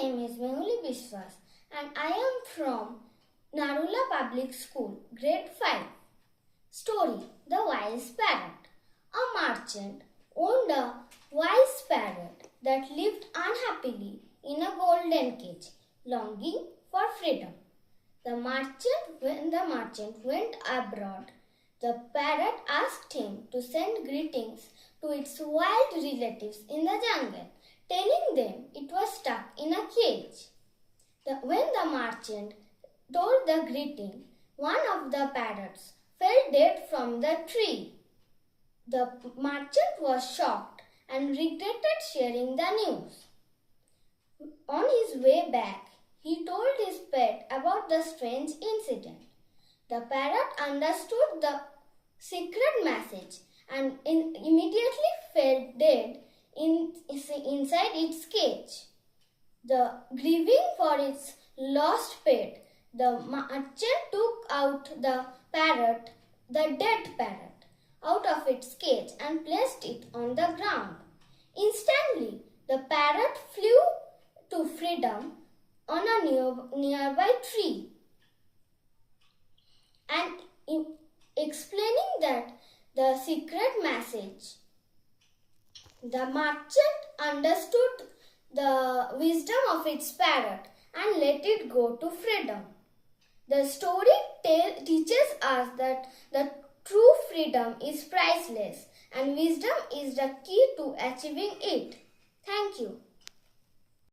name is Mehuli Biswas and I am from Narula Public School, Grade 5. Story: The Wise Parrot. A merchant owned a wise parrot that lived unhappily in a golden cage, longing for freedom. When the merchant went abroad, the parrot asked him to send greetings to its wild relatives in the jungle, telling them it was stuck in a cage. When the merchant told the greeting, one of the parrots fell dead from the tree. The merchant was shocked and regretted sharing the news. On his way back, he told his pet about the strange incident. The parrot understood the secret message and immediately fell dead inside its cage. Grieving for its lost pet, the merchant took out the dead parrot, out of its cage and placed it on the ground. Instantly, the parrot flew to freedom on a nearby tree. And explaining that the secret message, the merchant understood the wisdom of its parrot and let it go to freedom. The story teaches us that the true freedom is priceless and wisdom is the key to achieving it. Thank you.